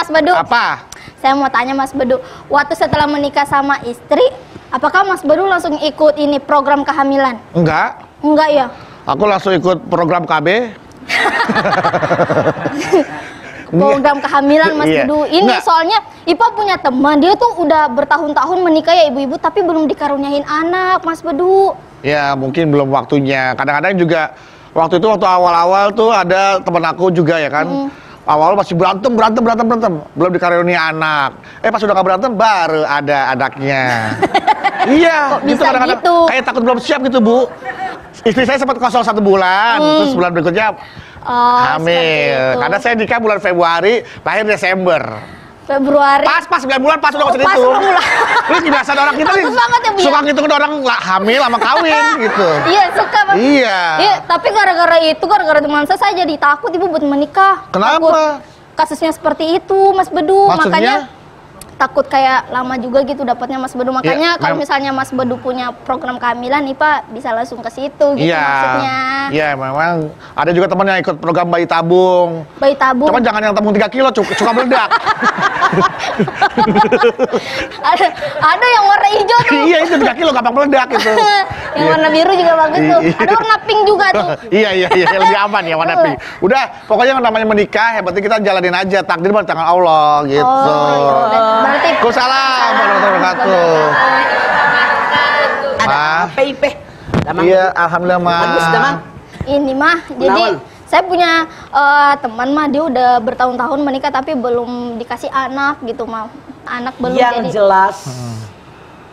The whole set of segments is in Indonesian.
Mas Bedu. Apa? Saya mau tanya Mas Bedu, waktu setelah menikah sama istri, apakah Mas Bedu langsung ikut ini program kehamilan? Enggak. Enggak ya? Aku langsung ikut program KB. Program kehamilan Mas Iya. Bedu. Ini Enggak. soalnya Ipa punya teman, dia tuh udah bertahun-tahun menikah ya ibu-ibu, tapi belum dikaruniain anak Mas Bedu. Ya mungkin belum waktunya. Kadang-kadang juga waktu awal-awal tuh ada teman aku juga ya kan. Awal masih berantem, belum dikarunia anak. Pas udah gak berantem baru ada anaknya. Iya, Kok bisa kadang-kadang gitu? kayak takut belum siap gitu Bu. Istri saya sempat kosong 1 bulan, terus bulan berikutnya hamil. Karena saya nikah bulan Februari, lahir Desember. Februari. Pas 9 bulan pas udah Oh, nggak usah pas dihitung. 9 bulan. Terus kebiasaan orang kita nih Bagus banget ya, Bu, ya? suka ngitung orang hamil sama kawin gitu. Iya suka Bang. Iya. Iya, tapi gara-gara teman saya jadi takut ibu buat menikah. Kenapa? Takut kasusnya seperti itu Mas Bedu. Maksudnya? Makanya takut kayak lama juga gitu dapatnya Mas Bedu. Makanya Ya, kalau misalnya Mas Bedu punya program kehamilan, Ipa bisa langsung ke situ gitu Iya. maksudnya. Iya, memang ada juga teman yang ikut program bayi tabung. Bayi tabung. Cuma jangan yang tabung 3 kilo, suka meledak. ada yang warna hijau tuh. Iya, itu 3 kilo gampang meledak itu. Yang warna biru juga bagus tuh. Ada warna pink juga tuh. Iya, lebih aman ya warna pink. Udah, pokoknya yang namanya menikah, yang penting kita jalanin aja, takdir di tangan Allah gitu. Oh, berarti Waalaikumsalam warahmatullahi wabarakatuh. Ada Ah. apa Ipe? Damang. Iya, alhamdulillah mah. Bagus Damang. ini mah jadi Naon? saya punya teman mah dia udah bertahun-tahun menikah tapi belum dikasih anak gitu mah. Anak belum Yang jadi. jelas,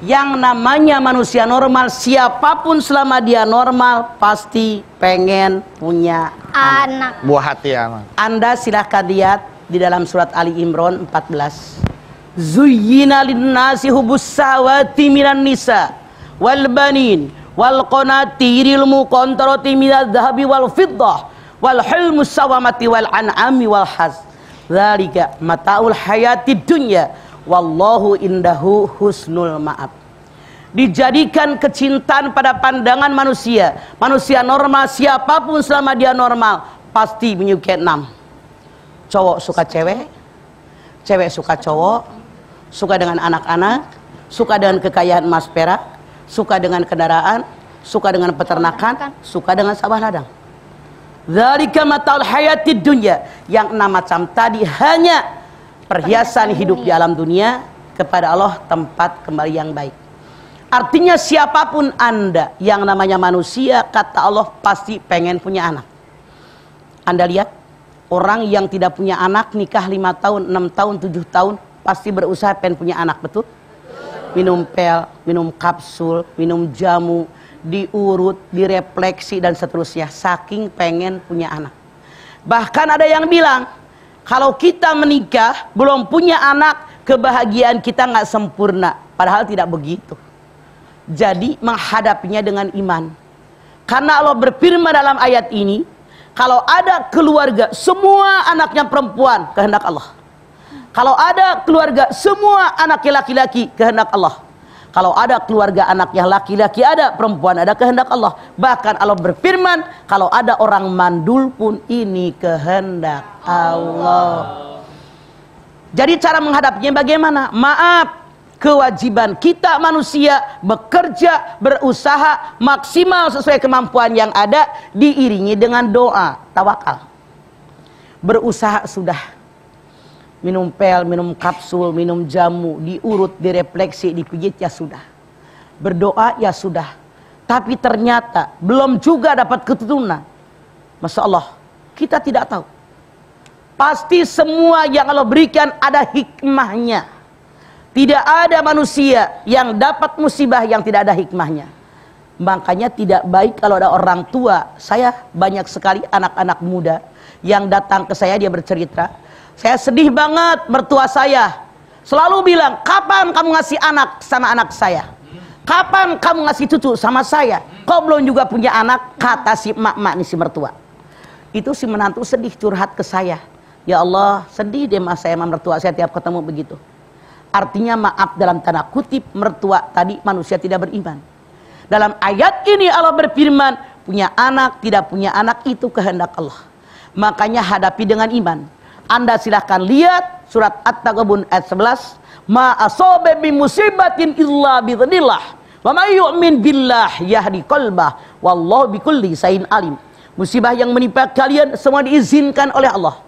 yang namanya manusia normal, siapapun selama dia normal pasti pengen punya Anak. Buah hati ya, Mang. Anda silahkan lihat di dalam surat Ali Imran 14. Zuyyina linnasi hubus sawati minan nisa wal banin wal qanatiril muqantarati minadh dhahabi wal fiddah wal hilmus sawamati wal an'ami wal haz. Dzalika mataul hayatid dunya wallahu indahu husnul ma'ab. Dijadikan kecintaan pada pandangan manusia. Manusia normal, siapapun selama dia normal pasti menyukai 6. Cowok suka cewek, cewek suka cowok, suka dengan anak-anak, suka dengan kekayaan emas perak, suka dengan kendaraan, suka dengan peternakan, suka dengan sawah ladang. Dzalika mataul hayatid dunya. Yang 6 macam tadi hanya perhiasan hidup di alam dunia, kepada Allah tempat kembali yang baik. Artinya siapapun Anda yang namanya manusia, kata Allah pasti pengen punya anak. Anda lihat orang yang tidak punya anak nikah 5 tahun, 6 tahun, 7 tahun pasti berusaha pengen punya anak, betul? Minum pil, minum kapsul, minum jamu, diurut, direfleksi dan seterusnya, saking pengen punya anak. Bahkan ada yang bilang kalau kita menikah belum punya anak, kebahagiaan kita nggak sempurna. Padahal tidak begitu. Jadi menghadapinya dengan iman. Karena Allah berfirman dalam ayat ini, kalau ada keluarga semua anaknya perempuan, kehendak Allah. Kalau ada keluarga semua anaknya laki-laki, kehendak Allah. Kalau ada keluarga anaknya laki-laki, ada perempuan, ada kehendak Allah. Bahkan Allah berfirman, kalau ada orang mandul pun ini kehendak Allah. Jadi cara menghadapinya bagaimana? Maaf, kewajiban kita manusia bekerja, berusaha maksimal sesuai kemampuan yang ada, diiringi dengan doa, tawakal. Berusaha sudah. Minum pil, minum kapsul, minum jamu, diurut, direfleksi, dipijit, ya sudah. Berdoa, ya sudah. Tapi ternyata belum juga dapat keturunan. Masya Allah, kita tidak tahu. Pasti semua yang Allah berikan ada hikmahnya. Tidak ada manusia yang dapat musibah yang tidak ada hikmahnya. Makanya tidak baik kalau ada orang tua. Saya banyak sekali anak-anak muda yang datang ke saya, dia bercerita, saya sedih banget mertua saya. Selalu bilang, kapan kamu ngasih anak sama anak saya? Kapan kamu ngasih cucu sama saya? Kau belum juga punya anak, kata si emak-emak nih si mertua. Itu si menantu sedih curhat ke saya. Ya Allah, sedih deh mas saya sama mertua saya tiap ketemu begitu. Artinya maaf dalam tanda kutip, mertua tadi manusia tidak beriman. Dalam ayat ini Allah berfirman, punya anak, tidak punya anak itu kehendak Allah. Makanya hadapi dengan iman. Anda silahkan lihat surat At-Taghabun ayat 11, ma asobe bi musibatin illa bidzillah wa may yu'min billah yahdi qalbah wallahu bikulli syai'in alim. Musibah yang menimpa kalian semua diizinkan oleh Allah.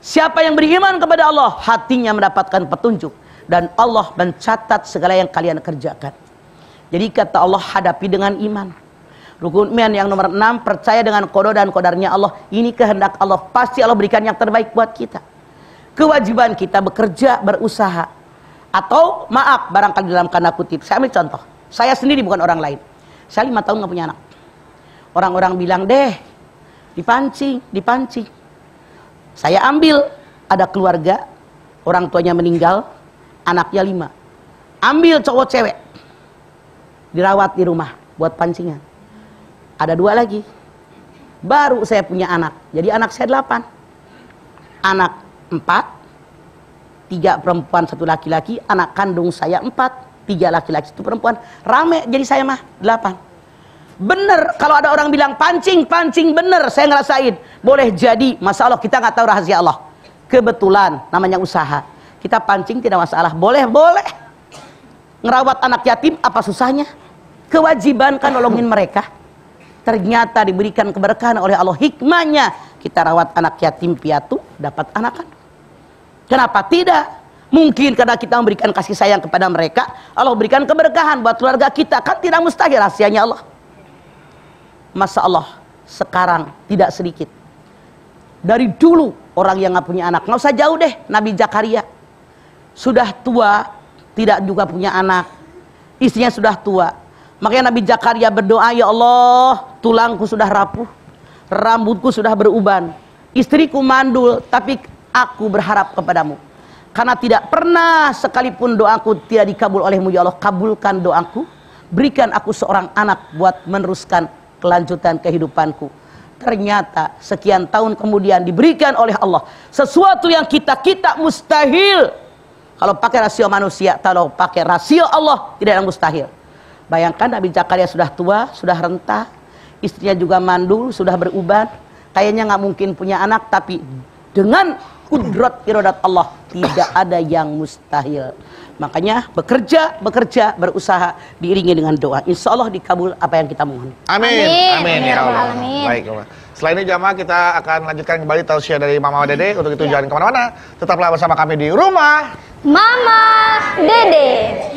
Siapa yang beriman kepada Allah, hatinya mendapatkan petunjuk dan Allah mencatat segala yang kalian kerjakan. Jadi kata Allah, hadapi dengan iman. Rukun iman yang nomor 6, percaya dengan qada dan qadarnya Allah. Ini kehendak Allah, pasti Allah berikan yang terbaik buat kita. Kewajiban kita bekerja, berusaha. Atau maaf, barangkali dalam tanda kutip, saya ambil contoh, saya sendiri bukan orang lain. Saya 5 tahun nggak punya anak. Orang-orang bilang, deh dipancing. Saya ambil, ada keluarga, orang tuanya meninggal, anaknya 5. Ambil cowok cewek, dirawat di rumah buat pancingan. Ada 2 lagi, baru saya punya anak, jadi anak saya 8. Anak 4, 3 perempuan 1 laki-laki, anak kandung saya 4, 3 laki-laki 1 perempuan, rame jadi saya mah 8. Bener kalau ada orang bilang pancing bener, saya ngerasain. Boleh jadi, masalah kita nggak tahu rahasia Allah. Kebetulan namanya usaha, kita pancing tidak masalah, boleh. Ngerawat anak yatim apa susahnya? Kewajiban kan nolongin mereka. Ternyata diberikan keberkahan oleh Allah, hikmahnya kita rawat anak yatim piatu dapat anak kan. Kenapa tidak? Mungkin karena kita memberikan kasih sayang kepada mereka, Allah berikan keberkahan buat keluarga kita. Kan tidak mustahil rahasianya Allah. Masa Allah sekarang tidak sedikit. Dari dulu orang yang nggak punya anak, nggak usah jauh deh. Nabi Zakaria sudah tua, tidak juga punya anak. Istrinya sudah tua. Makanya Nabi Zakaria berdoa, ya Allah, tulangku sudah rapuh, rambutku sudah beruban, istriku mandul, tapi aku berharap kepadamu. Karena tidak pernah sekalipun doaku tidak dikabul olehmu, ya Allah, kabulkan doaku. Berikan aku seorang anak buat meneruskan kelanjutan kehidupanku. Ternyata sekian tahun kemudian diberikan oleh Allah sesuatu yang kita mustahil. Kalau pakai rasio manusia, kalau pakai rasio Allah tidak ada yang mustahil. Bayangkan Nabi Zakaria sudah tua, sudah renta, istrinya juga mandul, sudah beruban, kayaknya nggak mungkin punya anak, tapi dengan kudrat iradat Allah tidak ada yang mustahil. Makanya bekerja, berusaha diiringi dengan doa. Insya Allah dikabul apa yang kita mohon. Amin ya Allah. Baik. Setelah ini jamaah kita akan lanjutkan kembali tausiah dari Mama Dede. Untuk itu jangan kemana-mana, tetaplah bersama kami di rumah Mama Dede.